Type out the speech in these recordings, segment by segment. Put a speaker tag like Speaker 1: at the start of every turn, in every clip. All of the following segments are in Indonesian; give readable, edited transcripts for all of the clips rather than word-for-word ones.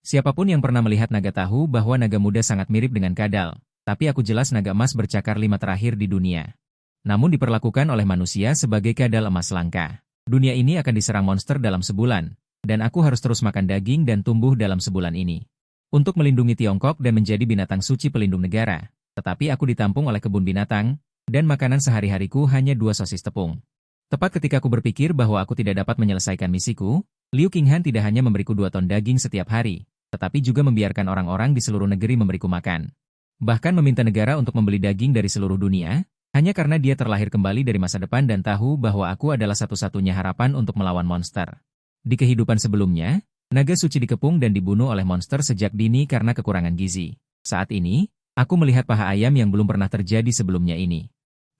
Speaker 1: Siapapun yang pernah melihat naga tahu bahwa naga muda sangat mirip dengan kadal, tapi aku jelas naga emas bercakar 5 terakhir di dunia. Namun diperlakukan oleh manusia sebagai kadal emas langka. Dunia ini akan diserang monster dalam sebulan, dan aku harus terus makan daging dan tumbuh dalam sebulan ini. Untuk melindungi Tiongkok dan menjadi binatang suci pelindung negara, tetapi aku ditampung oleh kebun binatang, dan makanan sehari-hariku hanya 2 sosis tepung. Tepat ketika aku berpikir bahwa aku tidak dapat menyelesaikan misiku, Liu Qinghan tidak hanya memberiku 2 ton daging setiap hari, tetapi juga membiarkan orang-orang di seluruh negeri memberiku makan. Bahkan meminta negara untuk membeli daging dari seluruh dunia, hanya karena dia terlahir kembali dari masa depan dan tahu bahwa aku adalah satu-satunya harapan untuk melawan monster. Di kehidupan sebelumnya, naga suci dikepung dan dibunuh oleh monster sejak dini karena kekurangan gizi. Saat ini, aku melihat paha ayam yang belum pernah terjadi sebelumnya ini.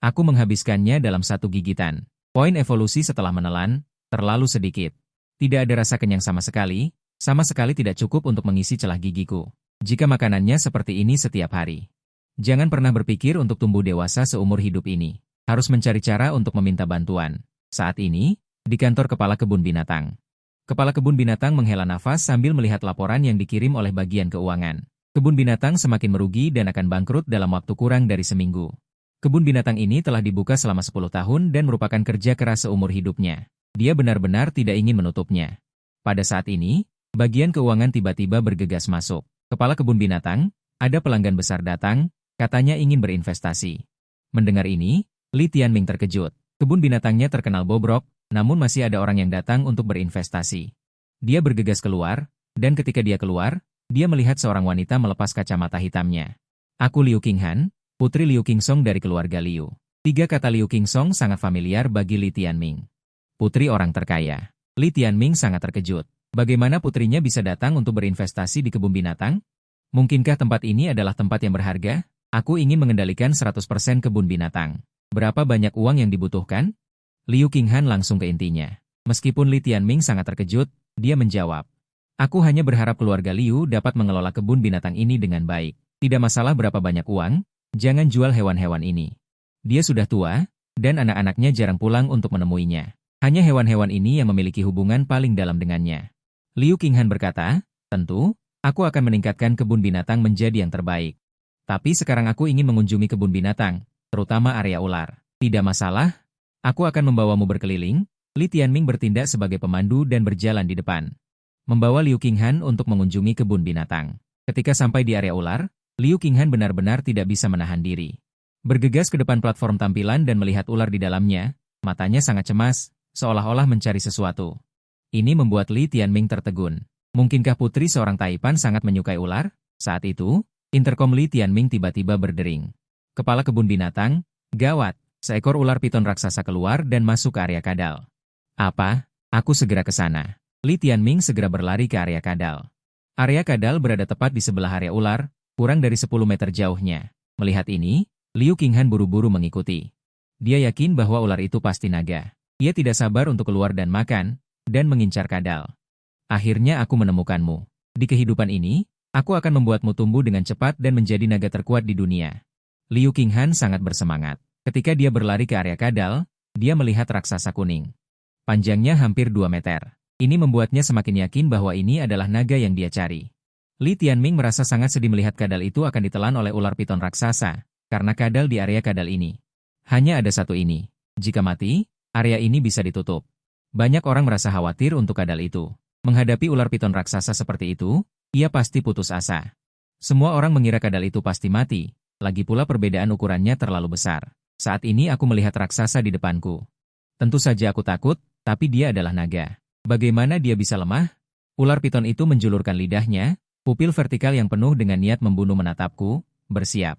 Speaker 1: Aku menghabiskannya dalam 1 gigitan. Poin evolusi setelah menelan, terlalu sedikit. Tidak ada rasa kenyang sama sekali tidak cukup untuk mengisi celah gigiku. Jika makanannya seperti ini setiap hari. Jangan pernah berpikir untuk tumbuh dewasa seumur hidup ini. Harus mencari cara untuk meminta bantuan. Saat ini, di kantor kepala kebun binatang. Kepala kebun binatang menghela nafas sambil melihat laporan yang dikirim oleh bagian keuangan. Kebun binatang semakin merugi dan akan bangkrut dalam waktu kurang dari seminggu. Kebun binatang ini telah dibuka selama 10 tahun dan merupakan kerja keras seumur hidupnya. Dia benar-benar tidak ingin menutupnya. Pada saat ini, bagian keuangan tiba-tiba bergegas masuk. Kepala kebun binatang, ada pelanggan besar datang, katanya ingin berinvestasi. Mendengar ini, Li Tianming terkejut. Kebun binatangnya terkenal bobrok, namun masih ada orang yang datang untuk berinvestasi. Dia bergegas keluar, dan ketika dia keluar, dia melihat seorang wanita melepas kacamata hitamnya. Aku Liu Qinghan, putri Liu Qingsong dari keluarga Liu. 3 kata Liu Qingsong sangat familiar bagi Li Tianming. Putri orang terkaya. Li Tianming sangat terkejut. Bagaimana putrinya bisa datang untuk berinvestasi di kebun binatang? Mungkinkah tempat ini adalah tempat yang berharga? Aku ingin mengendalikan 100% kebun binatang. Berapa banyak uang yang dibutuhkan? Liu Qinghan langsung ke intinya. Meskipun Li Tianming sangat terkejut, dia menjawab. Aku hanya berharap keluarga Liu dapat mengelola kebun binatang ini dengan baik. Tidak masalah berapa banyak uang, jangan jual hewan-hewan ini. Dia sudah tua, dan anak-anaknya jarang pulang untuk menemuinya. Hanya hewan-hewan ini yang memiliki hubungan paling dalam dengannya. Liu Qinghan berkata, tentu, aku akan meningkatkan kebun binatang menjadi yang terbaik. Tapi sekarang aku ingin mengunjungi kebun binatang, terutama area ular. Tidak masalah, aku akan membawamu berkeliling. Li Tianming bertindak sebagai pemandu dan berjalan di depan. Membawa Liu Qinghan untuk mengunjungi kebun binatang. Ketika sampai di area ular, Liu Qinghan benar-benar tidak bisa menahan diri. Bergegas ke depan platform tampilan dan melihat ular di dalamnya, matanya sangat cemas, seolah-olah mencari sesuatu. Ini membuat Li Tianming tertegun. Mungkinkah putri seorang Taipan sangat menyukai ular? Saat itu, interkom Li Tianming tiba-tiba berdering. Kepala kebun binatang, gawat, seekor ular piton raksasa keluar dan masuk ke area kadal. Apa? Aku segera ke sana. Li Tianming segera berlari ke area kadal. Area kadal berada tepat di sebelah area ular, kurang dari 10 meter jauhnya. Melihat ini, Liu Qinghan buru-buru mengikuti. Dia yakin bahwa ular itu pasti naga. Ia tidak sabar untuk keluar dan makan, dan mengincar kadal. Akhirnya aku menemukanmu. Di kehidupan ini, aku akan membuatmu tumbuh dengan cepat dan menjadi naga terkuat di dunia. Liu Qinghan sangat bersemangat. Ketika dia berlari ke area kadal, dia melihat raksasa kuning. Panjangnya hampir 2 meter. Ini membuatnya semakin yakin bahwa ini adalah naga yang dia cari. Li Tianming merasa sangat sedih melihat kadal itu akan ditelan oleh ular piton raksasa, karena kadal di area kadal ini. Hanya ada satu ini. Jika mati, area ini bisa ditutup. Banyak orang merasa khawatir untuk kadal itu. Menghadapi ular piton raksasa seperti itu, ia pasti putus asa. Semua orang mengira kadal itu pasti mati, lagi pula perbedaan ukurannya terlalu besar. Saat ini aku melihat raksasa di depanku. Tentu saja aku takut, tapi dia adalah naga. Bagaimana dia bisa lemah? Ular piton itu menjulurkan lidahnya, pupil vertikal yang penuh dengan niat membunuh menatapku, bersiap.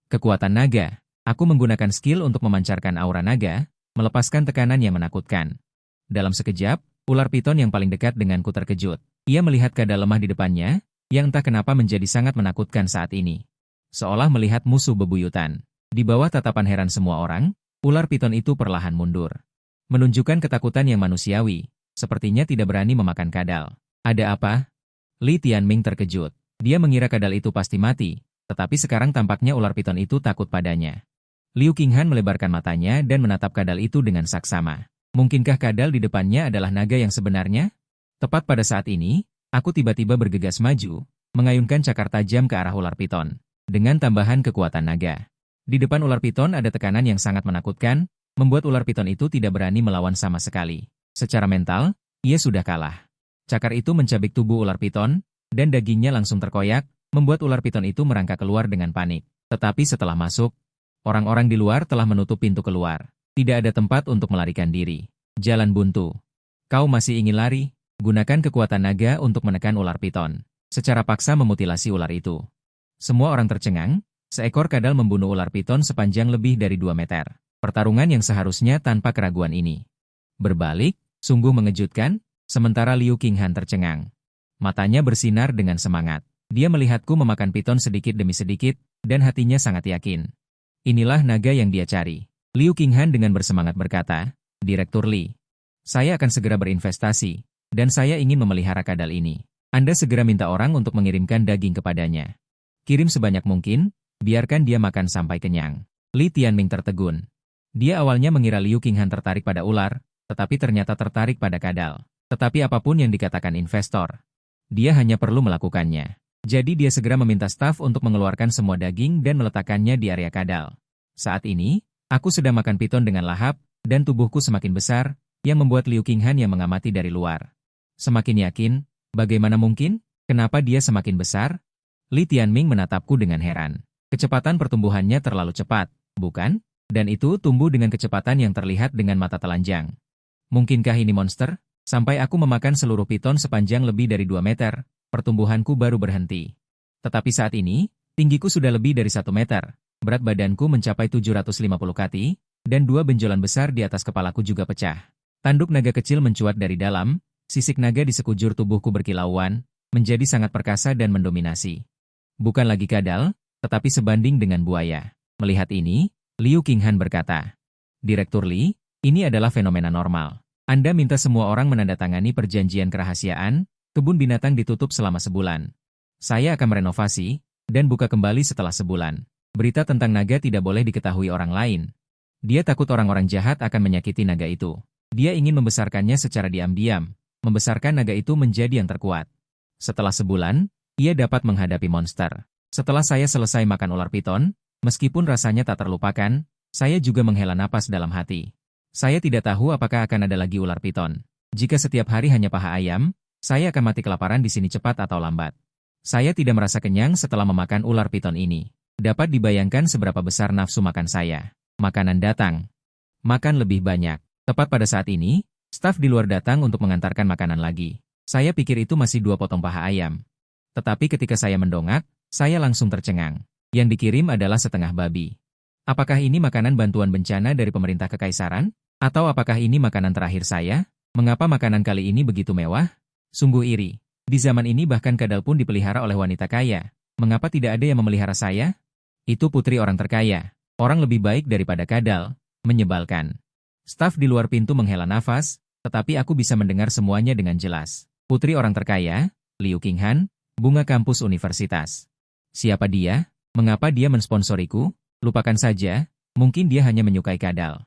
Speaker 1: Kekuatan naga. Aku menggunakan skill untuk memancarkan aura naga, melepaskan tekanan yang menakutkan. Dalam sekejap, ular piton yang paling dekat denganku terkejut. Ia melihat kadal lemah di depannya, yang entah kenapa menjadi sangat menakutkan saat ini. Seolah melihat musuh bebuyutan. Di bawah tatapan heran semua orang, ular piton itu perlahan mundur. Menunjukkan ketakutan yang manusiawi, sepertinya tidak berani memakan kadal. Ada apa? Li Tianming terkejut. Dia mengira kadal itu pasti mati, tetapi sekarang tampaknya ular piton itu takut padanya. Liu Qinghan melebarkan matanya dan menatap kadal itu dengan saksama. Mungkinkah kadal di depannya adalah naga yang sebenarnya? Tepat pada saat ini, Aku tiba-tiba bergegas maju, mengayunkan cakar tajam ke arah ular piton, dengan tambahan kekuatan naga. Di depan ular piton ada tekanan yang sangat menakutkan, membuat ular piton itu tidak berani melawan sama sekali. Secara mental, ia sudah kalah. Cakar itu mencabik tubuh ular piton, dan dagingnya langsung terkoyak, membuat ular piton itu merangkak keluar dengan panik. Tetapi setelah masuk, orang-orang di luar telah menutup pintu keluar. Tidak ada tempat untuk melarikan diri. Jalan buntu. Kau masih ingin lari? Gunakan kekuatan naga untuk menekan ular piton. Secara paksa memutilasi ular itu. Semua orang tercengang, seekor kadal membunuh ular piton sepanjang lebih dari 2 meter. Pertarungan yang seharusnya tanpa keraguan ini berbalik, sungguh mengejutkan, sementara Liu Qinghan tercengang. Matanya bersinar dengan semangat. Dia melihatku memakan piton sedikit demi sedikit, dan hatinya sangat yakin. Inilah naga yang dia cari. Liu Qinghan dengan bersemangat berkata, Direktur Li, saya akan segera berinvestasi, dan saya ingin memelihara kadal ini. Anda segera minta orang untuk mengirimkan daging kepadanya. Kirim sebanyak mungkin, biarkan dia makan sampai kenyang. Li Tianming tertegun. Dia awalnya mengira Liu Qinghan tertarik pada ular, tetapi ternyata tertarik pada kadal. Tetapi apapun yang dikatakan investor, dia hanya perlu melakukannya. Jadi dia segera meminta staf untuk mengeluarkan semua daging dan meletakkannya di area kadal. Saat ini, aku sedang makan piton dengan lahap, dan tubuhku semakin besar, yang membuat Liu Qinghan yang mengamati dari luar semakin yakin, bagaimana mungkin? Kenapa dia semakin besar? Li Tianming menatapku dengan heran. Kecepatan pertumbuhannya terlalu cepat, bukan? Dan itu tumbuh dengan kecepatan yang terlihat dengan mata telanjang. Mungkinkah ini monster? Sampai aku memakan seluruh piton sepanjang lebih dari 2 meter, pertumbuhanku baru berhenti. Tetapi saat ini, tinggiku sudah lebih dari 1 meter, berat badanku mencapai 750 kati, dan 2 benjolan besar di atas kepalaku juga pecah. Tanduk naga kecil mencuat dari dalam, sisik naga di sekujur tubuhku berkilauan, menjadi sangat perkasa dan mendominasi. Bukan lagi kadal, tetapi sebanding dengan buaya. Melihat ini, Liu Qinghan berkata, Direktur Li, ini adalah fenomena normal. Anda minta semua orang menandatangani perjanjian kerahasiaan, kebun binatang ditutup selama sebulan. Saya akan merenovasi, dan buka kembali setelah sebulan. Berita tentang naga tidak boleh diketahui orang lain. Dia takut orang-orang jahat akan menyakiti naga itu. Dia ingin membesarkannya secara diam-diam, membesarkan naga itu menjadi yang terkuat. Setelah sebulan, ia dapat menghadapi monster. Setelah saya selesai makan ular piton, meskipun rasanya tak terlupakan, saya juga menghela napas dalam hati. Saya tidak tahu apakah akan ada lagi ular piton. Jika setiap hari hanya paha ayam, saya akan mati kelaparan di sini cepat atau lambat. Saya tidak merasa kenyang setelah memakan ular piton ini. Dapat dibayangkan seberapa besar nafsu makan saya. Makanan datang. Makan lebih banyak. Tepat pada saat ini, staf di luar datang untuk mengantarkan makanan lagi. Saya pikir itu masih 2 potong paha ayam. Tetapi ketika saya mendongak, saya langsung tercengang. Yang dikirim adalah setengah babi. Apakah ini makanan bantuan bencana dari pemerintah kekaisaran? Atau apakah ini makanan terakhir saya? Mengapa makanan kali ini begitu mewah? Sungguh iri. Di zaman ini bahkan kadal pun dipelihara oleh wanita kaya. Mengapa tidak ada yang memelihara saya? Itu putri orang terkaya. Orang lebih baik daripada kadal. Menyebalkan. Staf di luar pintu menghela nafas, tetapi aku bisa mendengar semuanya dengan jelas. Putri orang terkaya, Liu Qinghan, bunga kampus universitas. Siapa dia? Mengapa dia mensponsoriku? Lupakan saja, mungkin dia hanya menyukai kadal.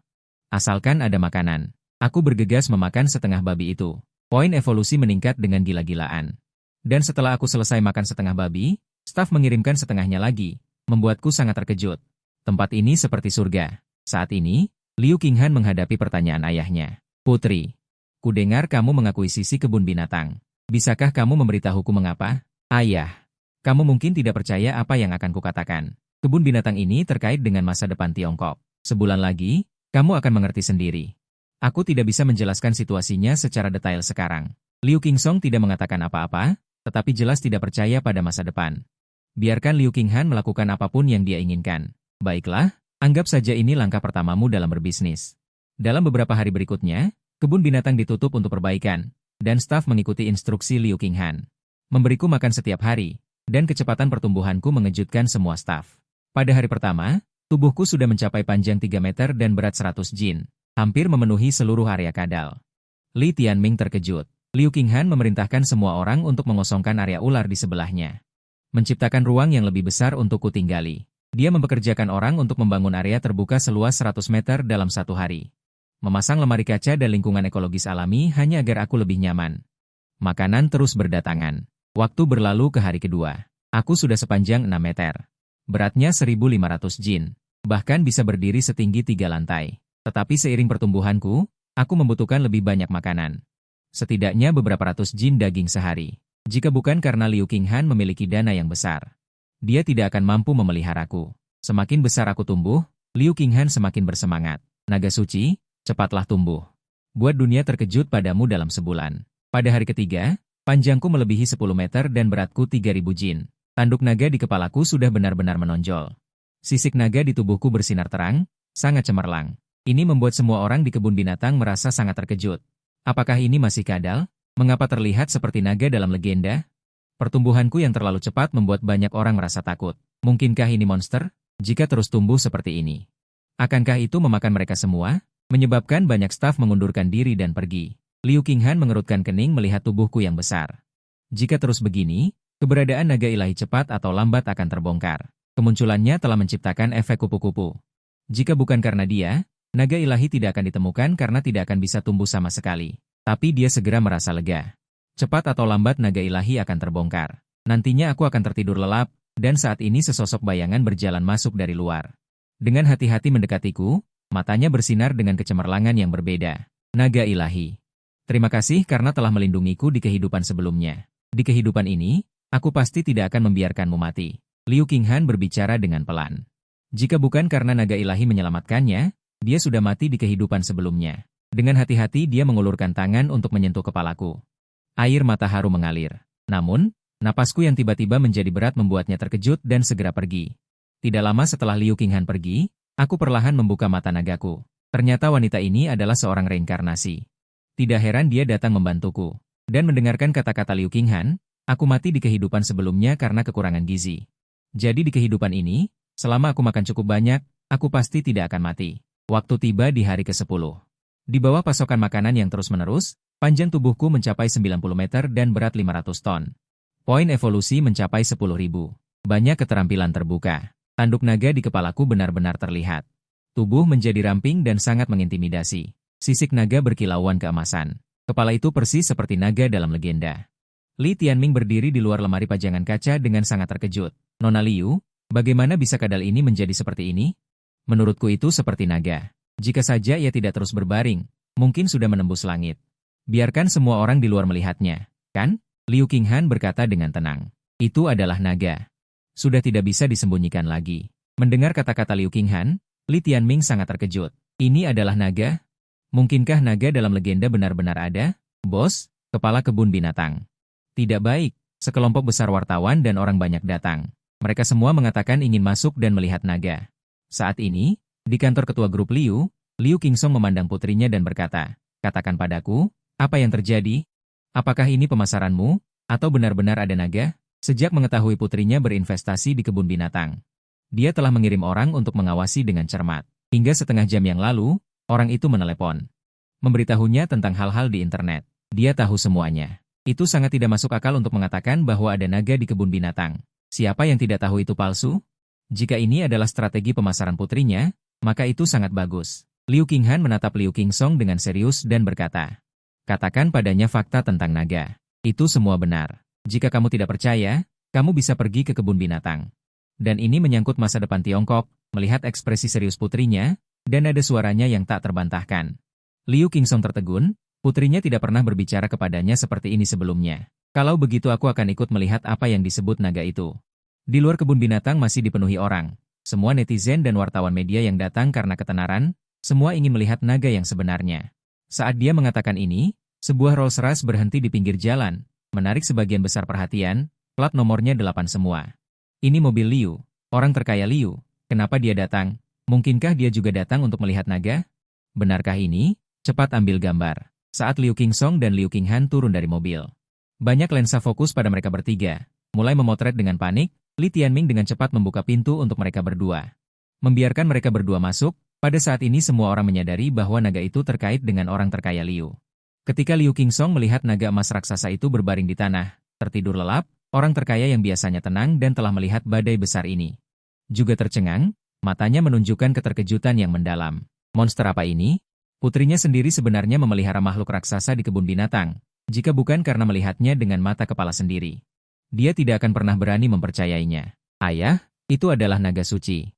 Speaker 1: Asalkan ada makanan. Aku bergegas memakan setengah babi itu. Poin evolusi meningkat dengan gila-gilaan. Dan setelah aku selesai makan setengah babi, staf mengirimkan setengahnya lagi, membuatku sangat terkejut. Tempat ini seperti surga. Saat ini, Liu Qinghan menghadapi pertanyaan ayahnya. Putri, kudengar kamu mengakuisisi kebun binatang. Bisakah kamu memberitahuku mengapa? Ayah, kamu mungkin tidak percaya apa yang akan kukatakan. Kebun binatang ini terkait dengan masa depan Tiongkok. Sebulan lagi, kamu akan mengerti sendiri. Aku tidak bisa menjelaskan situasinya secara detail sekarang. Liu Qingsong tidak mengatakan apa-apa, tetapi jelas tidak percaya pada masa depan. Biarkan Liu Qinghan melakukan apapun yang dia inginkan. Baiklah, anggap saja ini langkah pertamamu dalam berbisnis. Dalam beberapa hari berikutnya, kebun binatang ditutup untuk perbaikan, dan staf mengikuti instruksi Liu Qinghan. Memberiku makan setiap hari, dan kecepatan pertumbuhanku mengejutkan semua staf. Pada hari pertama, tubuhku sudah mencapai panjang 3 meter dan berat 100 jin, hampir memenuhi seluruh area kadal. Li Tianming terkejut. Liu Qinghan memerintahkan semua orang untuk mengosongkan area ular di sebelahnya. Menciptakan ruang yang lebih besar untuk kutinggali. Dia mempekerjakan orang untuk membangun area terbuka seluas 100 meter dalam 1 hari. Memasang lemari kaca dan lingkungan ekologis alami hanya agar aku lebih nyaman. Makanan terus berdatangan. Waktu berlalu ke hari kedua. Aku sudah sepanjang 6 meter. Beratnya 1.500 jin. Bahkan bisa berdiri setinggi 3 lantai. Tetapi seiring pertumbuhanku, aku membutuhkan lebih banyak makanan. Setidaknya beberapa ratus jin daging sehari. Jika bukan karena Liu Qinghan memiliki dana yang besar, dia tidak akan mampu memeliharaku. Semakin besar aku tumbuh, Liu Qinghan semakin bersemangat. Naga suci, cepatlah tumbuh. Buat dunia terkejut padamu dalam sebulan. Pada hari ketiga, panjangku melebihi 10 meter dan beratku 3.000 jin. Tanduk naga di kepalaku sudah benar-benar menonjol. Sisik naga di tubuhku bersinar terang, sangat cemerlang. Ini membuat semua orang di kebun binatang merasa sangat terkejut. Apakah ini masih kadal? Mengapa terlihat seperti naga dalam legenda? Pertumbuhanku yang terlalu cepat membuat banyak orang merasa takut. Mungkinkah ini monster? Jika terus tumbuh seperti ini, akankah itu memakan mereka semua? Menyebabkan banyak staf mengundurkan diri dan pergi. Liu Qinghan mengerutkan kening melihat tubuhku yang besar. Jika terus begini, keberadaan naga ilahi cepat atau lambat akan terbongkar. Kemunculannya telah menciptakan efek kupu-kupu. Jika bukan karena dia, naga ilahi tidak akan ditemukan karena tidak akan bisa tumbuh sama sekali. Tapi dia segera merasa lega. Cepat atau lambat naga ilahi akan terbongkar. Nantinya aku akan tertidur lelap, dan saat ini sesosok bayangan berjalan masuk dari luar. Dengan hati-hati mendekatiku, matanya bersinar dengan kecemerlangan yang berbeda. Naga ilahi. Terima kasih karena telah melindungiku di kehidupan sebelumnya. Di kehidupan ini, aku pasti tidak akan membiarkanmu mati. Liu Qinghan berbicara dengan pelan. Jika bukan karena naga ilahi menyelamatkannya, dia sudah mati di kehidupan sebelumnya. Dengan hati-hati dia mengulurkan tangan untuk menyentuh kepalaku. Air mata haru mengalir. Namun, napasku yang tiba-tiba menjadi berat membuatnya terkejut dan segera pergi. Tidak lama setelah Liu Qinghan pergi, aku perlahan membuka mata nagaku. Ternyata wanita ini adalah seorang reinkarnasi. Tidak heran dia datang membantuku. Dan mendengarkan kata-kata Liu Qinghan, aku mati di kehidupan sebelumnya karena kekurangan gizi. Jadi di kehidupan ini, selama aku makan cukup banyak, aku pasti tidak akan mati. Waktu tiba di hari ke-10. Di bawah pasokan makanan yang terus-menerus, panjang tubuhku mencapai 90 meter dan berat 500 ton. Poin evolusi mencapai 10.000. Banyak keterampilan terbuka. Tanduk naga di kepalaku benar-benar terlihat. Tubuh menjadi ramping dan sangat mengintimidasi. Sisik naga berkilauan keemasan. Kepala itu persis seperti naga dalam legenda. Li Tianming berdiri di luar lemari pajangan kaca dengan sangat terkejut. Nona Liu, bagaimana bisa kadal ini menjadi seperti ini? Menurutku itu seperti naga. Jika saja ia tidak terus berbaring, mungkin sudah menembus langit. Biarkan semua orang di luar melihatnya, kan? Liu Qinghan berkata dengan tenang. Itu adalah naga. Sudah tidak bisa disembunyikan lagi. Mendengar kata-kata Liu Qinghan, Li Tianming sangat terkejut. Ini adalah naga? Mungkinkah naga dalam legenda benar-benar ada? Bos, kepala kebun binatang. Tidak baik, sekelompok besar wartawan dan orang banyak datang. Mereka semua mengatakan ingin masuk dan melihat naga. Saat ini, di kantor ketua grup Liu, Liu Qingsong memandang putrinya dan berkata, katakan padaku, apa yang terjadi? Apakah ini pemasaranmu, atau benar-benar ada naga? Sejak mengetahui putrinya berinvestasi di kebun binatang, dia telah mengirim orang untuk mengawasi dengan cermat. Hingga setengah jam yang lalu, orang itu menelepon. Memberitahunya tentang hal-hal di internet. Dia tahu semuanya. Itu sangat tidak masuk akal untuk mengatakan bahwa ada naga di kebun binatang. Siapa yang tidak tahu itu palsu? Jika ini adalah strategi pemasaran putrinya, maka itu sangat bagus. Liu Qinghan menatap Liu Qingsong dengan serius dan berkata, katakan padanya fakta tentang naga. Itu semua benar. Jika kamu tidak percaya, kamu bisa pergi ke kebun binatang. Dan ini menyangkut masa depan Tiongkok. Melihat ekspresi serius putrinya, dan ada suaranya yang tak terbantahkan. Liu Qingsong tertegun, putrinya tidak pernah berbicara kepadanya seperti ini sebelumnya. Kalau begitu aku akan ikut melihat apa yang disebut naga itu. Di luar kebun binatang masih dipenuhi orang. Semua netizen dan wartawan media yang datang karena ketenaran, semua ingin melihat naga yang sebenarnya. Saat dia mengatakan ini, sebuah Rolls-Royce berhenti di pinggir jalan, menarik sebagian besar perhatian, plat nomornya 8 semua. Ini mobil Liu, orang terkaya Liu. Kenapa dia datang? Mungkinkah dia juga datang untuk melihat naga? Benarkah ini? Cepat ambil gambar. Saat Liu Qingsong dan Liu Qinghan turun dari mobil, banyak lensa fokus pada mereka bertiga. Mulai memotret dengan panik, Li Tianming dengan cepat membuka pintu untuk mereka berdua. Membiarkan mereka berdua masuk, pada saat ini semua orang menyadari bahwa naga itu terkait dengan orang terkaya Liu. Ketika Liu Qingsong melihat naga emas raksasa itu berbaring di tanah, tertidur lelap, orang terkaya yang biasanya tenang dan telah melihat badai besar ini juga tercengang, matanya menunjukkan keterkejutan yang mendalam. Monster apa ini? Putrinya sendiri sebenarnya memelihara makhluk raksasa di kebun binatang, jika bukan karena melihatnya dengan mata kepala sendiri. Dia tidak akan pernah berani mempercayainya. Ayah, itu adalah naga suci.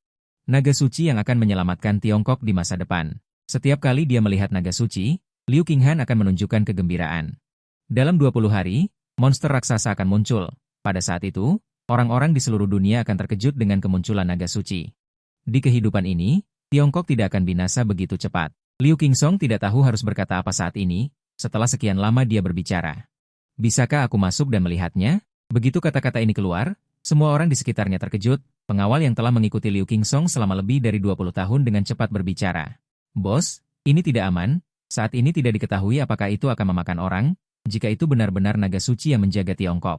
Speaker 1: Naga suci yang akan menyelamatkan Tiongkok di masa depan. Setiap kali dia melihat naga suci, Liu Qinghan akan menunjukkan kegembiraan. Dalam 20 hari, monster raksasa akan muncul. Pada saat itu, orang-orang di seluruh dunia akan terkejut dengan kemunculan naga suci. Di kehidupan ini, Tiongkok tidak akan binasa begitu cepat. Liu Qingsong tidak tahu harus berkata apa saat ini, setelah sekian lama dia berbicara. Bisakah aku masuk dan melihatnya? Begitu kata-kata ini keluar, semua orang di sekitarnya terkejut. Pengawal yang telah mengikuti Liu Qingsong selama lebih dari 20 tahun dengan cepat berbicara. Bos, ini tidak aman. Saat ini tidak diketahui apakah itu akan memakan orang, jika itu benar-benar naga suci yang menjaga Tiongkok.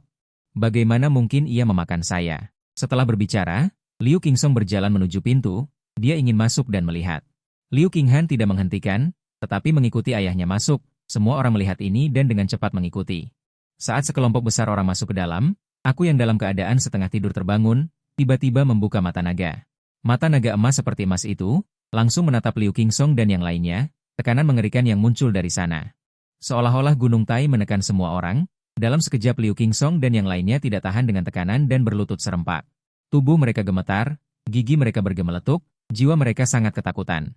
Speaker 1: Bagaimana mungkin ia memakan saya? Setelah berbicara, Liu Qingsong berjalan menuju pintu, dia ingin masuk dan melihat. Liu Qinghan tidak menghentikan, tetapi mengikuti ayahnya masuk. Semua orang melihat ini dan dengan cepat mengikuti. Saat sekelompok besar orang masuk ke dalam, aku yang dalam keadaan setengah tidur terbangun, tiba-tiba membuka mata naga. Mata naga emas seperti emas itu, langsung menatap Liu Qingsong dan yang lainnya, tekanan mengerikan yang muncul dari sana. Seolah-olah Gunung Tai menekan semua orang, dalam sekejap Liu Qingsong dan yang lainnya tidak tahan dengan tekanan dan berlutut serempak. Tubuh mereka gemetar, gigi mereka bergemeletuk, jiwa mereka sangat ketakutan.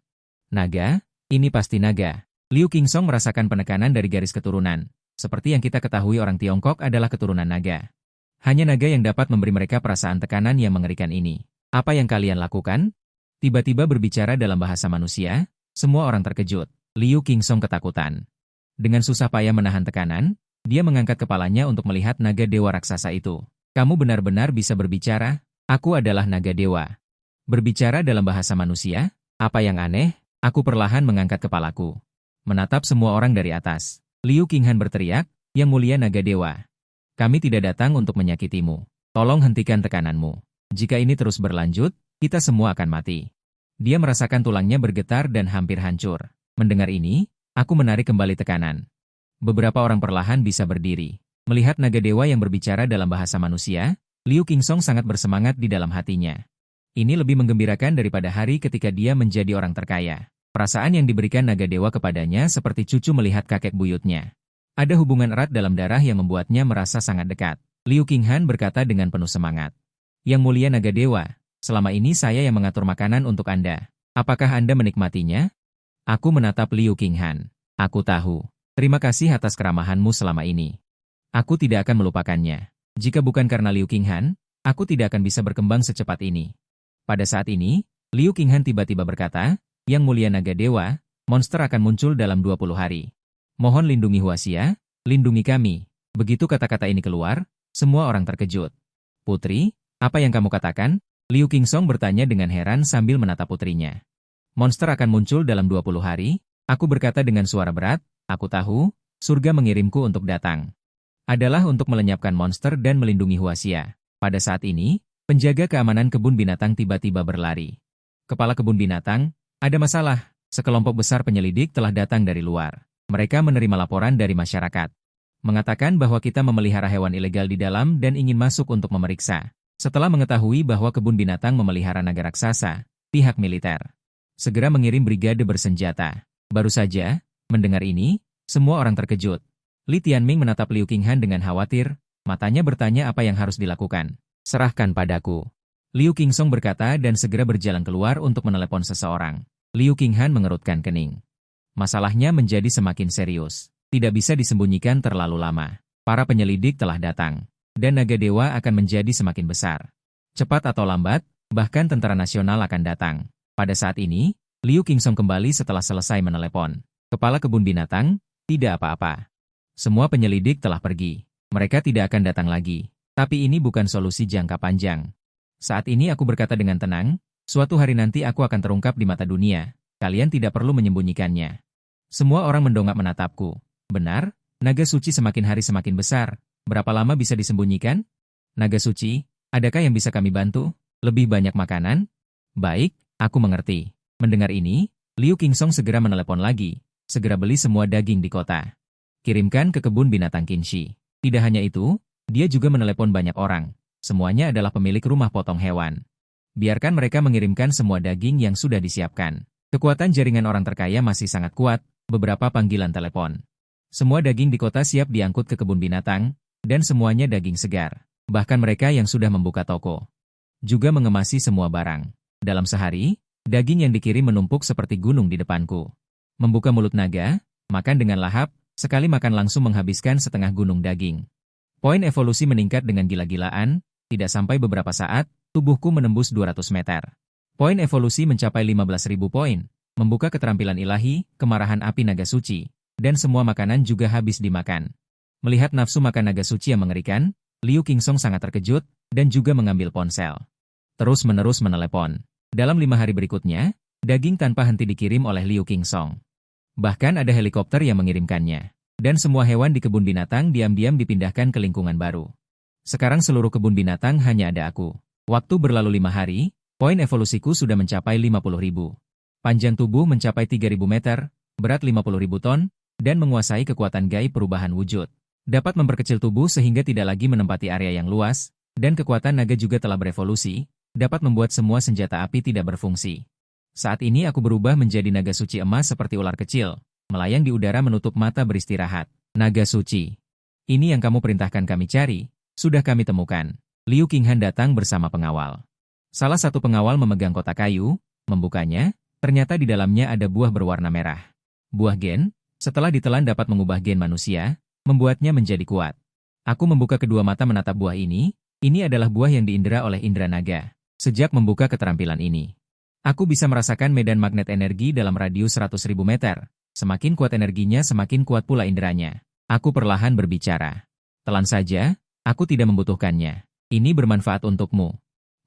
Speaker 1: Naga? Ini pasti naga. Liu Qingsong merasakan penekanan dari garis keturunan. Seperti yang kita ketahui orang Tiongkok adalah keturunan naga. Hanya naga yang dapat memberi mereka perasaan tekanan yang mengerikan ini. Apa yang kalian lakukan? Tiba-tiba berbicara dalam bahasa manusia, semua orang terkejut. Liu Qingsong ketakutan. Dengan susah payah menahan tekanan, dia mengangkat kepalanya untuk melihat naga dewa raksasa itu. Kamu benar-benar bisa berbicara? Aku adalah naga dewa. Berbicara dalam bahasa manusia? Apa yang aneh? Aku perlahan mengangkat kepalaku. Menatap semua orang dari atas. Liu Qinghan berteriak, Yang Mulia Naga Dewa. Kami tidak datang untuk menyakitimu. Tolong hentikan tekananmu. Jika ini terus berlanjut, kita semua akan mati. Dia merasakan tulangnya bergetar dan hampir hancur. Mendengar ini, aku menarik kembali tekanan. Beberapa orang perlahan bisa berdiri. Melihat naga dewa yang berbicara dalam bahasa manusia, Liu Qingsong sangat bersemangat di dalam hatinya. Ini lebih menggembirakan daripada hari ketika dia menjadi orang terkaya. Perasaan yang diberikan naga dewa kepadanya seperti cucu melihat kakek buyutnya. Ada hubungan erat dalam darah yang membuatnya merasa sangat dekat. Liu Qinghan berkata dengan penuh semangat. Yang Mulia Naga Dewa, selama ini saya yang mengatur makanan untuk Anda. Apakah Anda menikmatinya? Aku menatap Liu Qinghan. Aku tahu. Terima kasih atas keramahanmu selama ini. Aku tidak akan melupakannya. Jika bukan karena Liu Qinghan, aku tidak akan bisa berkembang secepat ini. Pada saat ini, Liu Qinghan tiba-tiba berkata, Yang Mulia Naga Dewa, monster akan muncul dalam 20 hari. Mohon lindungi Huaxia, lindungi kami. Begitu kata-kata ini keluar, semua orang terkejut. Putri, apa yang kamu katakan? Liu Qingsong bertanya dengan heran sambil menatap putrinya. Monster akan muncul dalam 20 hari, aku berkata dengan suara berat, aku tahu, surga mengirimku untuk datang. Adalah untuk melenyapkan monster dan melindungi Huaxia. Pada saat ini, penjaga keamanan kebun binatang tiba-tiba berlari. Kepala kebun binatang, ada masalah. Sekelompok besar penyelidik telah datang dari luar. Mereka menerima laporan dari masyarakat. Mengatakan bahwa kita memelihara hewan ilegal di dalam dan ingin masuk untuk memeriksa. Setelah mengetahui bahwa kebun binatang memelihara naga raksasa, pihak militer segera mengirim brigade bersenjata. Baru saja, mendengar ini, semua orang terkejut. Li Tianming menatap Liu Qinghan dengan khawatir, matanya bertanya apa yang harus dilakukan. Serahkan padaku. Liu Qingsong berkata dan segera berjalan keluar untuk menelepon seseorang. Liu Qinghan mengerutkan kening. Masalahnya menjadi semakin serius. Tidak bisa disembunyikan terlalu lama. Para penyelidik telah datang. Dan naga dewa akan menjadi semakin besar. Cepat atau lambat, bahkan tentara nasional akan datang. Pada saat ini, Liu Qingsong kembali setelah selesai menelepon. Kepala kebun binatang, tidak apa-apa. Semua penyelidik telah pergi. Mereka tidak akan datang lagi. Tapi ini bukan solusi jangka panjang. Saat ini aku berkata dengan tenang, suatu hari nanti aku akan terungkap di mata dunia. Kalian tidak perlu menyembunyikannya. Semua orang mendongak menatapku. Benar, naga suci semakin hari semakin besar. Berapa lama bisa disembunyikan? Naga suci, adakah yang bisa kami bantu? Lebih banyak makanan? Baik, aku mengerti. Mendengar ini, Liu Qingsong segera menelepon lagi. Segera beli semua daging di kota. Kirimkan ke kebun binatang Qinshi. Tidak hanya itu, dia juga menelepon banyak orang. Semuanya adalah pemilik rumah potong hewan. Biarkan mereka mengirimkan semua daging yang sudah disiapkan. Kekuatan jaringan orang terkaya masih sangat kuat, beberapa panggilan telepon. Semua daging di kota siap diangkut ke kebun binatang, dan semuanya daging segar. Bahkan mereka yang sudah membuka toko juga mengemasi semua barang. Dalam sehari, daging yang dikirim menumpuk seperti gunung di depanku. Membuka mulut naga, makan dengan lahap, sekali makan langsung menghabiskan setengah gunung daging. Poin evolusi meningkat dengan gila-gilaan, tidak sampai beberapa saat, tubuhku menembus 200 meter. Poin evolusi mencapai 15.000 poin, membuka keterampilan ilahi, kemarahan api naga suci, dan semua makanan juga habis dimakan. Melihat nafsu makan naga suci yang mengerikan, Liu Qingsong sangat terkejut, dan juga mengambil ponsel. Terus-menerus menelepon. Dalam 5 hari berikutnya, daging tanpa henti dikirim oleh Liu Qingsong. Bahkan ada helikopter yang mengirimkannya. Dan semua hewan di kebun binatang diam-diam dipindahkan ke lingkungan baru. Sekarang seluruh kebun binatang hanya ada aku. Waktu berlalu 5 hari, poin evolusiku sudah mencapai 50.000. Panjang tubuh mencapai 3.000 meter, berat 50.000 ton, dan menguasai kekuatan gaib perubahan wujud. Dapat memperkecil tubuh sehingga tidak lagi menempati area yang luas, dan kekuatan naga juga telah berevolusi, dapat membuat semua senjata api tidak berfungsi. Saat ini aku berubah menjadi naga suci emas seperti ular kecil, melayang di udara menutup mata beristirahat. Naga suci. Ini yang kamu perintahkan kami cari, sudah kami temukan. Liu Qinghan datang bersama pengawal. Salah satu pengawal memegang kotak kayu, membukanya, ternyata di dalamnya ada buah berwarna merah. Buah gen, setelah ditelan dapat mengubah gen manusia, membuatnya menjadi kuat. Aku membuka kedua mata menatap buah ini adalah buah yang diindera oleh indera naga. Sejak membuka keterampilan ini, aku bisa merasakan medan magnet energi dalam radius 100.000 meter. Semakin kuat energinya, semakin kuat pula inderanya. Aku perlahan berbicara. Telan saja, aku tidak membutuhkannya. Ini bermanfaat untukmu.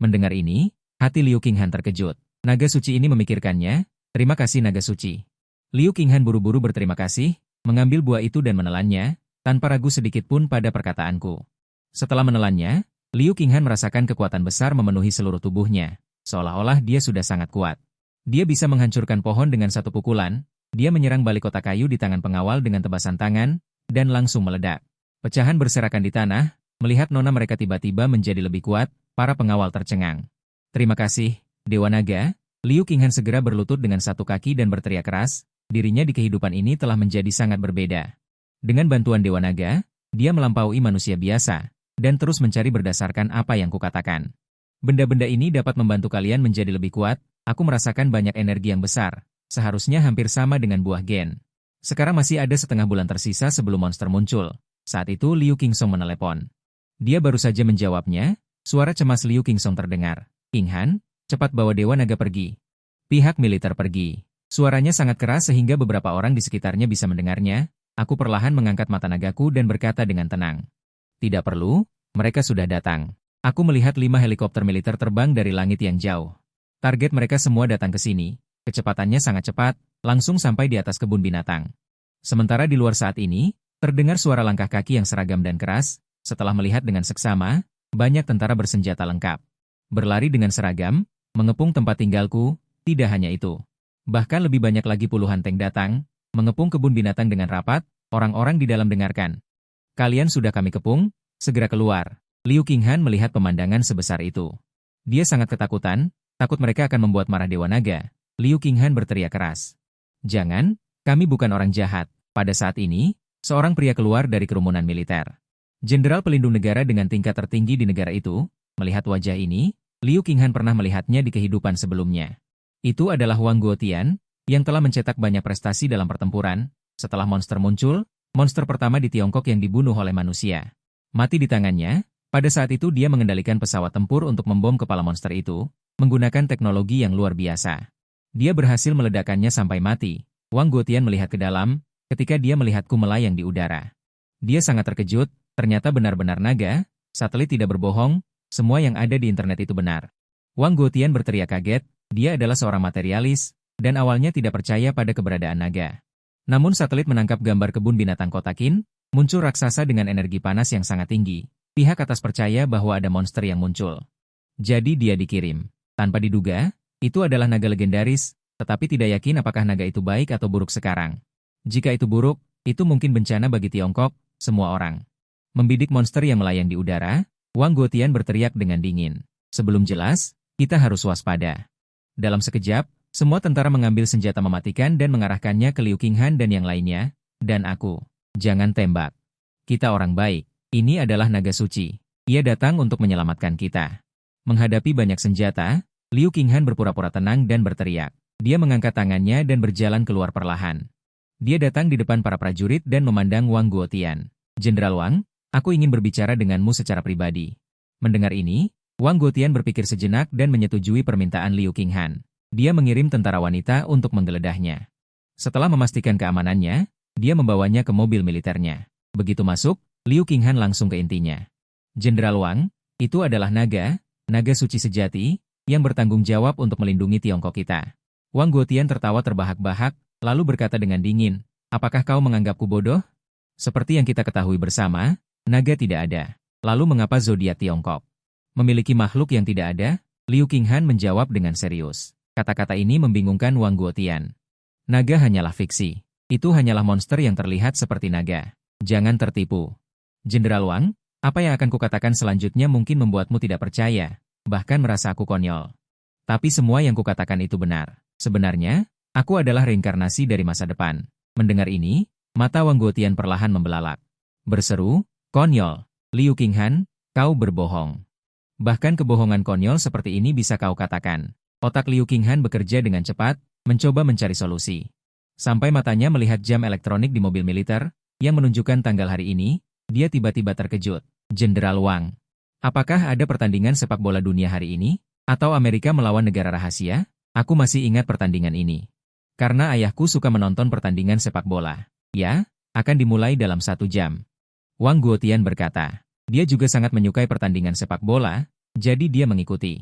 Speaker 1: Mendengar ini, hati Liu Qinghan terkejut. Naga suci ini memikirkannya, terima kasih naga suci. Liu Qinghan buru-buru berterima kasih, mengambil buah itu dan menelannya, tanpa ragu sedikit pun pada perkataanku. Setelah menelannya, Liu Qinghan merasakan kekuatan besar memenuhi seluruh tubuhnya, seolah-olah dia sudah sangat kuat. Dia bisa menghancurkan pohon dengan satu pukulan. Dia menyerang balik kotak kayu di tangan pengawal dengan tebasan tangan, dan langsung meledak. Pecahan berserakan di tanah, melihat nona mereka tiba-tiba menjadi lebih kuat, para pengawal tercengang. Terima kasih, Dewa Naga. Liu Qinghan segera berlutut dengan satu kaki dan berteriak keras, dirinya di kehidupan ini telah menjadi sangat berbeda. Dengan bantuan Dewa Naga, dia melampaui manusia biasa, dan terus mencari berdasarkan apa yang kukatakan. Benda-benda ini dapat membantu kalian menjadi lebih kuat, aku merasakan banyak energi yang besar. Seharusnya hampir sama dengan buah gen. Sekarang masih ada setengah bulan tersisa sebelum monster muncul. Saat itu Liu Qingsong menelepon. Dia baru saja menjawabnya, suara cemas Liu Qingsong terdengar. Qinghan, cepat bawa Dewa Naga pergi. Pihak militer pergi. Suaranya sangat keras sehingga beberapa orang di sekitarnya bisa mendengarnya. Aku perlahan mengangkat mata nagaku dan berkata dengan tenang. Tidak perlu, mereka sudah datang. Aku melihat 5 helikopter militer terbang dari langit yang jauh. Target mereka semua datang ke sini. Kecepatannya sangat cepat, langsung sampai di atas kebun binatang. Sementara di luar saat ini, terdengar suara langkah kaki yang seragam dan keras. Setelah melihat dengan seksama, banyak tentara bersenjata lengkap. Berlari dengan seragam, mengepung tempat tinggalku, tidak hanya itu. Bahkan lebih banyak lagi puluhan tank datang, mengepung kebun binatang dengan rapat, orang-orang di dalam dengarkan. Kalian sudah kami kepung, segera keluar. Liu Qinghan melihat pemandangan sebesar itu. Dia sangat ketakutan, takut mereka akan membuat marah Dewa Naga. Liu Qinghan berteriak keras. Jangan, kami bukan orang jahat. Pada saat ini, seorang pria keluar dari kerumunan militer. Jenderal pelindung negara dengan tingkat tertinggi di negara itu. Melihat wajah ini, Liu Qinghan pernah melihatnya di kehidupan sebelumnya. Itu adalah Wang Guotian, yang telah mencetak banyak prestasi dalam pertempuran. Setelah monster muncul, monster pertama di Tiongkok yang dibunuh oleh manusia. Mati di tangannya, pada saat itu dia mengendalikan pesawat tempur untuk membom kepala monster itu, menggunakan teknologi yang luar biasa. Dia berhasil meledakkannya sampai mati. Wang Guotian melihat ke dalam, ketika dia melihatku melayang di udara. Dia sangat terkejut, ternyata benar-benar naga, satelit tidak berbohong, semua yang ada di internet itu benar. Wang Guotian berteriak kaget, dia adalah seorang materialis, dan awalnya tidak percaya pada keberadaan naga. Namun satelit menangkap gambar kebun binatang Kotakin, muncul raksasa dengan energi panas yang sangat tinggi. Pihak atas percaya bahwa ada monster yang muncul. Jadi dia dikirim. Tanpa diduga, itu adalah naga legendaris, tetapi tidak yakin apakah naga itu baik atau buruk sekarang. Jika itu buruk, itu mungkin bencana bagi Tiongkok, semua orang. Membidik monster yang melayang di udara, Wang Guotian berteriak dengan dingin. Sebelum jelas, kita harus waspada. Dalam sekejap, semua tentara mengambil senjata mematikan dan mengarahkannya ke Liu Qinghan dan yang lainnya, dan aku. Jangan tembak. Kita orang baik. Ini adalah naga suci. Ia datang untuk menyelamatkan kita. Menghadapi banyak senjata, Liu Qinghan berpura-pura tenang dan berteriak. Dia mengangkat tangannya dan berjalan keluar perlahan. Dia datang di depan para prajurit dan memandang Wang Guotian. Jenderal Wang, aku ingin berbicara denganmu secara pribadi. Mendengar ini, Wang Guotian berpikir sejenak dan menyetujui permintaan Liu Qinghan. Dia mengirim tentara wanita untuk menggeledahnya. Setelah memastikan keamanannya, dia membawanya ke mobil militernya. Begitu masuk, Liu Qinghan langsung ke intinya. Jenderal Wang, itu adalah naga suci sejati, yang bertanggung jawab untuk melindungi Tiongkok kita. Wang Guotian tertawa terbahak-bahak, lalu berkata dengan dingin, apakah kau menganggapku bodoh? Seperti yang kita ketahui bersama, naga tidak ada. Lalu mengapa zodiak Tiongkok memiliki makhluk yang tidak ada? Liu Qinghan menjawab dengan serius. Kata-kata ini membingungkan Wang Guotian. Naga hanyalah fiksi. Itu hanyalah monster yang terlihat seperti naga. Jangan tertipu. Jenderal Wang, apa yang akan kukatakan selanjutnya mungkin membuatmu tidak percaya, bahkan merasa aku konyol. Tapi semua yang kukatakan itu benar. Sebenarnya, aku adalah reinkarnasi dari masa depan. Mendengar ini, mata Wang Guotian perlahan membelalak. Berseru, konyol. Liu Qinghan, kau berbohong. Bahkan kebohongan konyol seperti ini bisa kau katakan. Otak Liu Qinghan bekerja dengan cepat, mencoba mencari solusi. Sampai matanya melihat jam elektronik di mobil militer, yang menunjukkan tanggal hari ini, dia tiba-tiba terkejut. Jenderal Wang, apakah ada pertandingan sepak bola dunia hari ini? Atau Amerika melawan negara rahasia? Aku masih ingat pertandingan ini. Karena ayahku suka menonton pertandingan sepak bola. Ya, akan dimulai dalam 1 jam. Wang Guotian berkata, dia juga sangat menyukai pertandingan sepak bola, jadi dia mengikuti.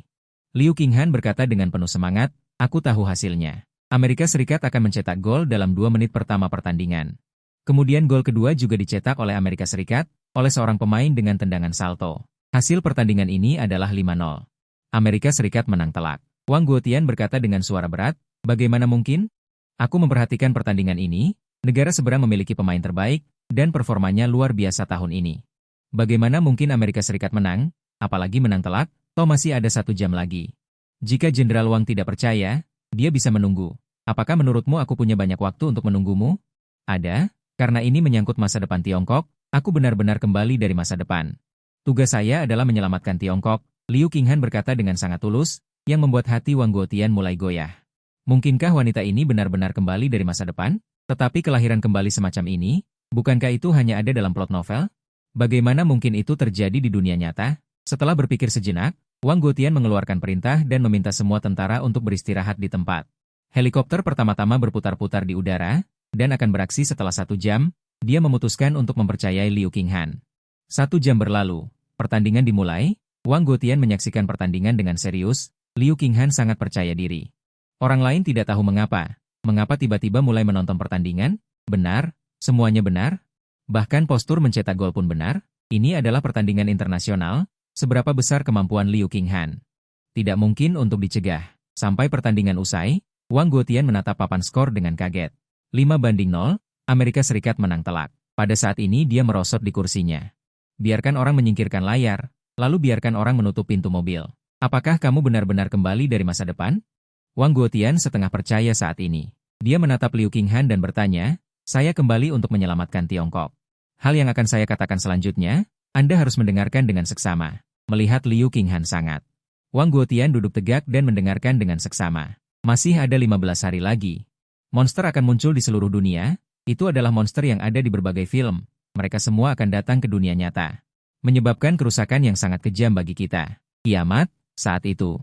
Speaker 1: Liu Qinghan berkata dengan penuh semangat, aku tahu hasilnya. Amerika Serikat akan mencetak gol dalam 2 menit pertama pertandingan. Kemudian gol kedua juga dicetak oleh Amerika Serikat, oleh seorang pemain dengan tendangan salto. Hasil pertandingan ini adalah 5-0. Amerika Serikat menang telak. Wang Guotian berkata dengan suara berat, bagaimana mungkin? Aku memperhatikan pertandingan ini, negara seberang memiliki pemain terbaik, dan performanya luar biasa tahun ini. Bagaimana mungkin Amerika Serikat menang, apalagi menang telak, toh masih ada 1 jam lagi. Jika Jenderal Wang tidak percaya, dia bisa menunggu. Apakah menurutmu aku punya banyak waktu untuk menunggumu? Ada. Karena ini menyangkut masa depan Tiongkok, aku benar-benar kembali dari masa depan. Tugas saya adalah menyelamatkan Tiongkok, Liu Qinghan berkata dengan sangat tulus, yang membuat hati Wang Guotian mulai goyah. Mungkinkah wanita ini benar-benar kembali dari masa depan? Tetapi kelahiran kembali semacam ini, bukankah itu hanya ada dalam plot novel? Bagaimana mungkin itu terjadi di dunia nyata? Setelah berpikir sejenak, Wang Guotian mengeluarkan perintah dan meminta semua tentara untuk beristirahat di tempat. Helikopter pertama-tama berputar-putar di udara, dan akan beraksi setelah 1 jam, dia memutuskan untuk mempercayai Liu Qinghan. 1 jam berlalu, pertandingan dimulai, Wang Guotian menyaksikan pertandingan dengan serius, Liu Qinghan sangat percaya diri. Orang lain tidak tahu mengapa tiba-tiba mulai menonton pertandingan, benar, semuanya benar, bahkan postur mencetak gol pun benar, ini adalah pertandingan internasional, seberapa besar kemampuan Liu Qinghan. Tidak mungkin untuk dicegah. Sampai pertandingan usai, Wang Guotian menatap papan skor dengan kaget. 5-0, Amerika Serikat menang telak. Pada saat ini dia merosot di kursinya. Biarkan orang menyingkirkan layar, lalu biarkan orang menutup pintu mobil. Apakah kamu benar-benar kembali dari masa depan? Wang Guotian setengah percaya saat ini. Dia menatap Liu Qinghan dan bertanya, saya kembali untuk menyelamatkan Tiongkok. Hal yang akan saya katakan selanjutnya, Anda harus mendengarkan dengan seksama. Melihat Liu Qinghan sangat. Wang Guotian duduk tegak dan mendengarkan dengan seksama. Masih ada 15 hari lagi. Monster akan muncul di seluruh dunia, itu adalah monster yang ada di berbagai film. Mereka semua akan datang ke dunia nyata. Menyebabkan kerusakan yang sangat kejam bagi kita. Kiamat, saat itu.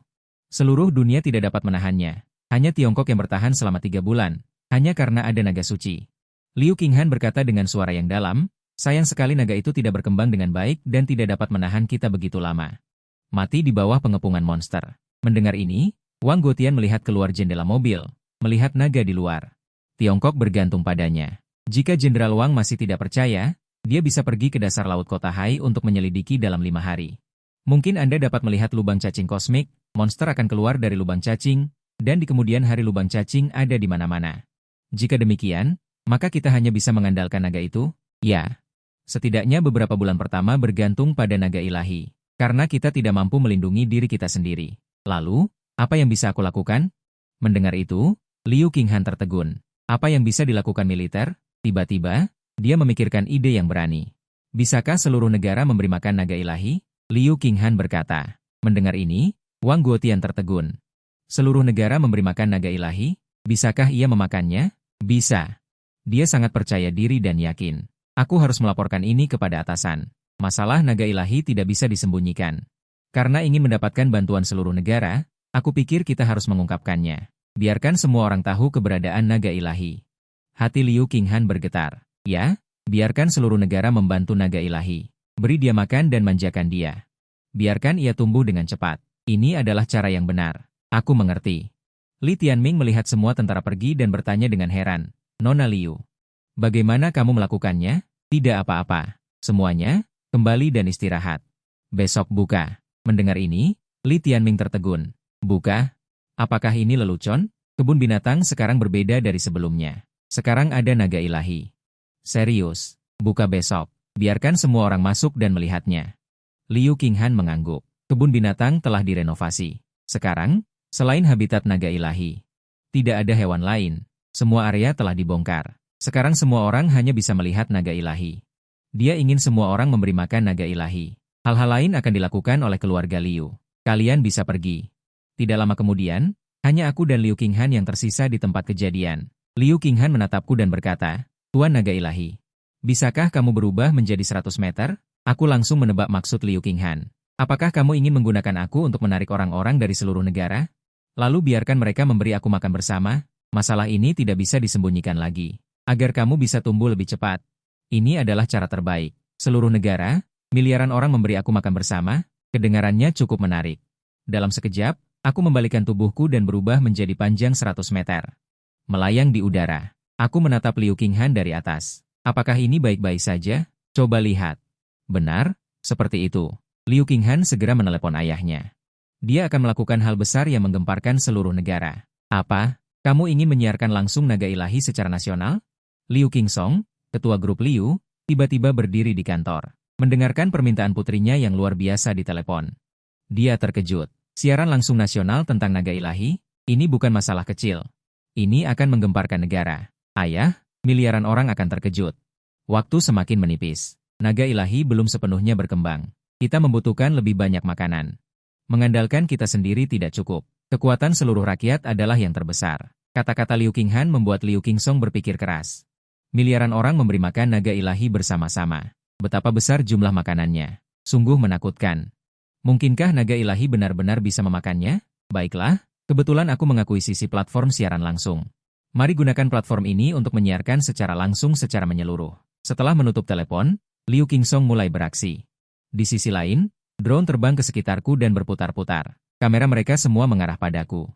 Speaker 1: Seluruh dunia tidak dapat menahannya. Hanya Tiongkok yang bertahan selama 3 bulan, hanya karena ada naga suci. Liu Qinghan berkata dengan suara yang dalam, sayang sekali naga itu tidak berkembang dengan baik dan tidak dapat menahan kita begitu lama. Mati di bawah pengepungan monster. Mendengar ini, Wang Guotian melihat keluar jendela mobil. Melihat naga di luar. Tiongkok bergantung padanya. Jika Jenderal Wang masih tidak percaya, dia bisa pergi ke dasar laut kota Hai untuk menyelidiki dalam 5 hari. Mungkin Anda dapat melihat lubang cacing kosmik, monster akan keluar dari lubang cacing, dan di kemudian hari lubang cacing ada di mana-mana. Jika demikian, maka kita hanya bisa mengandalkan naga itu? Ya. Setidaknya beberapa bulan pertama bergantung pada naga ilahi. Karena kita tidak mampu melindungi diri kita sendiri. Lalu, apa yang bisa aku lakukan? Mendengar itu, Liu Qinghan tertegun. Apa yang bisa dilakukan militer? Tiba-tiba, Dia memikirkan ide yang berani. Bisakah seluruh negara memberi makan naga ilahi? Liu Qinghan berkata. Mendengar ini, Wang Guotian tertegun. Seluruh negara memberi makan naga ilahi? Bisakah ia memakannya? Bisa. Dia sangat percaya diri dan yakin. Aku harus melaporkan ini kepada atasan. Masalah naga ilahi tidak bisa disembunyikan. Karena ingin mendapatkan bantuan seluruh negara, aku pikir kita harus mengungkapkannya. Biarkan semua orang tahu keberadaan naga ilahi. Hati Liu Qinghan bergetar. Ya, biarkan seluruh negara membantu naga ilahi. Beri dia makan dan manjakan dia. Biarkan ia tumbuh dengan cepat. Ini adalah cara yang benar. Aku mengerti. Li Tianming melihat semua tentara pergi dan bertanya dengan heran. Nona Liu, bagaimana kamu melakukannya? Tidak apa-apa. Semuanya, kembali dan istirahat. Besok buka. Mendengar ini, Li Tianming tertegun. Buka? Apakah ini lelucon? Kebun binatang sekarang berbeda dari sebelumnya. Sekarang ada naga ilahi. Serius, buka besok. Biarkan semua orang masuk dan melihatnya. Liu Qinghan mengangguk. Kebun binatang telah direnovasi. Sekarang, selain habitat naga ilahi, tidak ada hewan lain. Semua area telah dibongkar. Sekarang semua orang hanya bisa melihat naga ilahi. Dia ingin semua orang memberi makan naga ilahi. Hal-hal lain akan dilakukan oleh keluarga Liu. Kalian bisa pergi. Tidak lama kemudian, hanya aku dan Liu Qinghan yang tersisa di tempat kejadian. Liu Qinghan menatapku dan berkata, Tuan naga ilahi, bisakah kamu berubah menjadi 100 meter? Aku langsung menebak maksud Liu Qinghan. Apakah kamu ingin menggunakan aku untuk menarik orang-orang dari seluruh negara? Lalu biarkan mereka memberi aku makan bersama? Masalah ini tidak bisa disembunyikan lagi. Agar kamu bisa tumbuh lebih cepat. Ini adalah cara terbaik. Seluruh negara, miliaran orang memberi aku makan bersama, kedengarannya cukup menarik. Dalam sekejap, aku membalikan tubuhku dan berubah menjadi panjang 100 meter. Melayang di udara. Aku menatap Liu Qinghan dari atas. Apakah ini baik-baik saja? Coba lihat. Benar, seperti itu. Liu Qinghan segera menelepon ayahnya. Dia akan melakukan hal besar yang menggemparkan seluruh negara. Apa? Kamu ingin menyiarkan langsung naga ilahi secara nasional? Liu Qingsong, ketua grup Liu, tiba-tiba berdiri di kantor. Mendengarkan permintaan putrinya yang luar biasa di telepon. Dia terkejut. Siaran langsung nasional tentang naga ilahi? Ini bukan masalah kecil. Ini akan menggemparkan negara. Ayah, miliaran orang akan terkejut. Waktu semakin menipis. Naga ilahi belum sepenuhnya berkembang. Kita membutuhkan lebih banyak makanan. Mengandalkan kita sendiri tidak cukup. Kekuatan seluruh rakyat adalah yang terbesar. Kata-kata Liu Qinghan membuat Liu Qingsong berpikir keras. Miliaran orang memberi makan naga ilahi bersama-sama. Betapa besar jumlah makanannya. Sungguh menakutkan. Mungkinkah naga ilahi benar-benar bisa memakannya? Baiklah, kebetulan aku mengakuisisi platform siaran langsung. Mari gunakan platform ini untuk menyiarkan secara langsung secara menyeluruh. Setelah menutup telepon, Liu Qingsong mulai beraksi. Di sisi lain, drone terbang ke sekitarku dan berputar-putar. Kamera mereka semua mengarah padaku.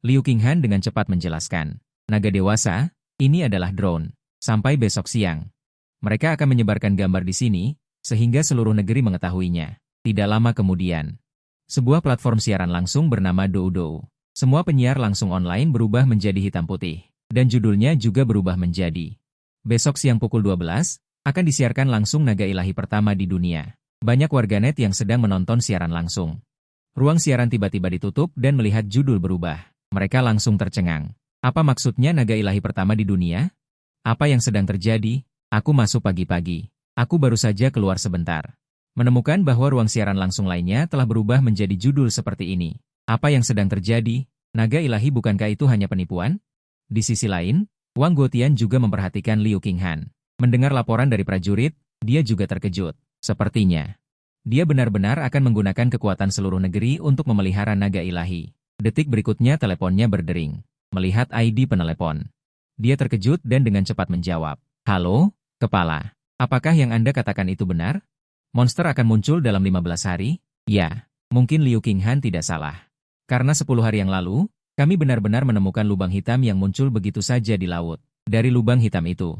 Speaker 1: Liu Qinghan dengan cepat menjelaskan. Naga dewasa, ini adalah drone. Sampai besok siang. Mereka akan menyebarkan gambar di sini, sehingga seluruh negeri mengetahuinya. Tidak lama kemudian, sebuah platform siaran langsung bernama Doudou. Semua penyiar langsung online berubah menjadi hitam putih. Dan judulnya juga berubah menjadi. Besok siang pukul 12, akan disiarkan langsung naga ilahi pertama di dunia. Banyak warganet yang sedang menonton siaran langsung. Ruang siaran tiba-tiba ditutup dan melihat judul berubah. Mereka langsung tercengang. Apa maksudnya naga ilahi pertama di dunia? Apa yang sedang terjadi? Aku masuk pagi-pagi. Aku baru saja keluar sebentar. Menemukan bahwa ruang siaran langsung lainnya telah berubah menjadi judul seperti ini. Apa yang sedang terjadi? Naga ilahi bukankah itu hanya penipuan? Di sisi lain, Wang Guotian juga memperhatikan Liu Qinghan. Mendengar laporan dari prajurit, dia juga terkejut. Sepertinya, dia benar-benar akan menggunakan kekuatan seluruh negeri untuk memelihara naga ilahi. Detik berikutnya teleponnya berdering. Melihat ID penelepon, dia terkejut dan dengan cepat menjawab. Halo, Kepala. Apakah yang Anda katakan itu benar? Monster akan muncul dalam 15 hari? Ya, mungkin Liu Qinghan tidak salah. Karena 10 hari yang lalu, kami benar-benar menemukan lubang hitam yang muncul begitu saja di laut. Dari lubang hitam itu,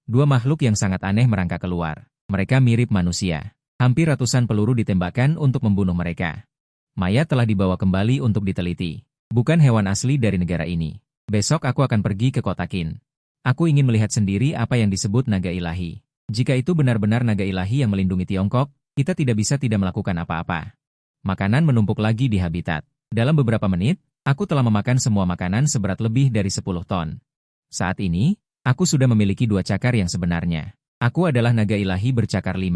Speaker 1: dua makhluk yang sangat aneh merangkak keluar. Mereka mirip manusia. Hampir ratusan peluru ditembakkan untuk membunuh mereka. Mayat telah dibawa kembali untuk diteliti. Bukan hewan asli dari negara ini. Besok aku akan pergi ke kota Qin. Aku ingin melihat sendiri apa yang disebut naga ilahi. Jika itu benar-benar naga ilahi yang melindungi Tiongkok, kita tidak bisa tidak melakukan apa-apa. Makanan menumpuk lagi di habitat. Dalam beberapa menit, aku telah memakan semua makanan seberat lebih dari 10 ton. Saat ini, aku sudah memiliki 2 cakar yang sebenarnya. Aku adalah naga ilahi bercakar 5.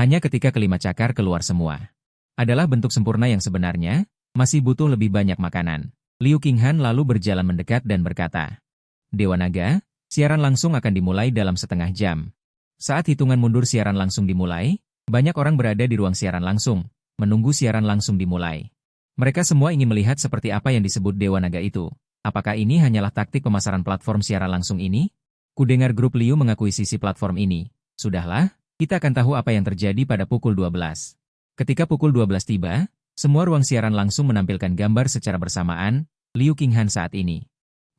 Speaker 1: Hanya ketika kelima cakar keluar semua. Adalah bentuk sempurna yang sebenarnya, masih butuh lebih banyak makanan. Liu Qinghan lalu berjalan mendekat dan berkata, Dewa Naga, siaran langsung akan dimulai dalam setengah jam. Saat hitungan mundur siaran langsung dimulai, banyak orang berada di ruang siaran langsung, menunggu siaran langsung dimulai. Mereka semua ingin melihat seperti apa yang disebut Dewa Naga itu. Apakah ini hanyalah taktik pemasaran platform siaran langsung ini? Kudengar grup Liu mengakuisisi platform ini. Sudahlah, kita akan tahu apa yang terjadi pada pukul 12. Ketika pukul 12 tiba, semua ruang siaran langsung menampilkan gambar secara bersamaan, Liu Qinghan saat ini.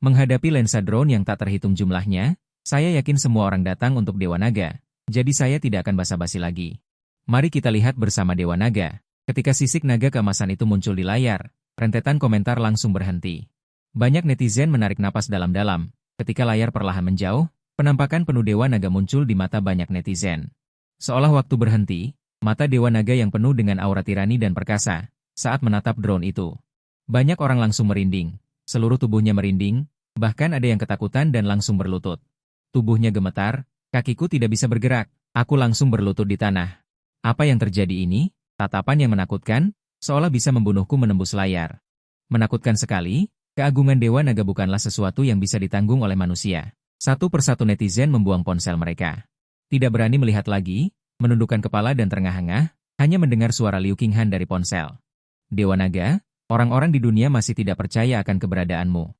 Speaker 1: Menghadapi lensa drone yang tak terhitung jumlahnya, saya yakin semua orang datang untuk Dewa Naga, jadi saya tidak akan basa-basi lagi. Mari kita lihat bersama Dewa Naga. Ketika sisik naga keemasan itu muncul di layar, rentetan komentar langsung berhenti. Banyak netizen menarik napas dalam-dalam. Ketika layar perlahan menjauh, penampakan penuh Dewa Naga muncul di mata banyak netizen. Seolah waktu berhenti, mata Dewa Naga yang penuh dengan aura tirani dan perkasa, saat menatap drone itu. Banyak orang langsung merinding, seluruh tubuhnya merinding, bahkan ada yang ketakutan dan langsung berlutut. Tubuhnya gemetar, kakiku tidak bisa bergerak, aku langsung berlutut di tanah. Apa yang terjadi ini? Tatapan yang menakutkan, seolah bisa membunuhku menembus layar. Menakutkan sekali. Keagungan Dewa Naga bukanlah sesuatu yang bisa ditanggung oleh manusia. Satu persatu netizen membuang ponsel mereka. Tidak berani melihat lagi, menundukkan kepala dan terengah-engah, hanya mendengar suara Liu Qinghan dari ponsel. Dewa Naga, orang-orang di dunia masih tidak percaya akan keberadaanmu.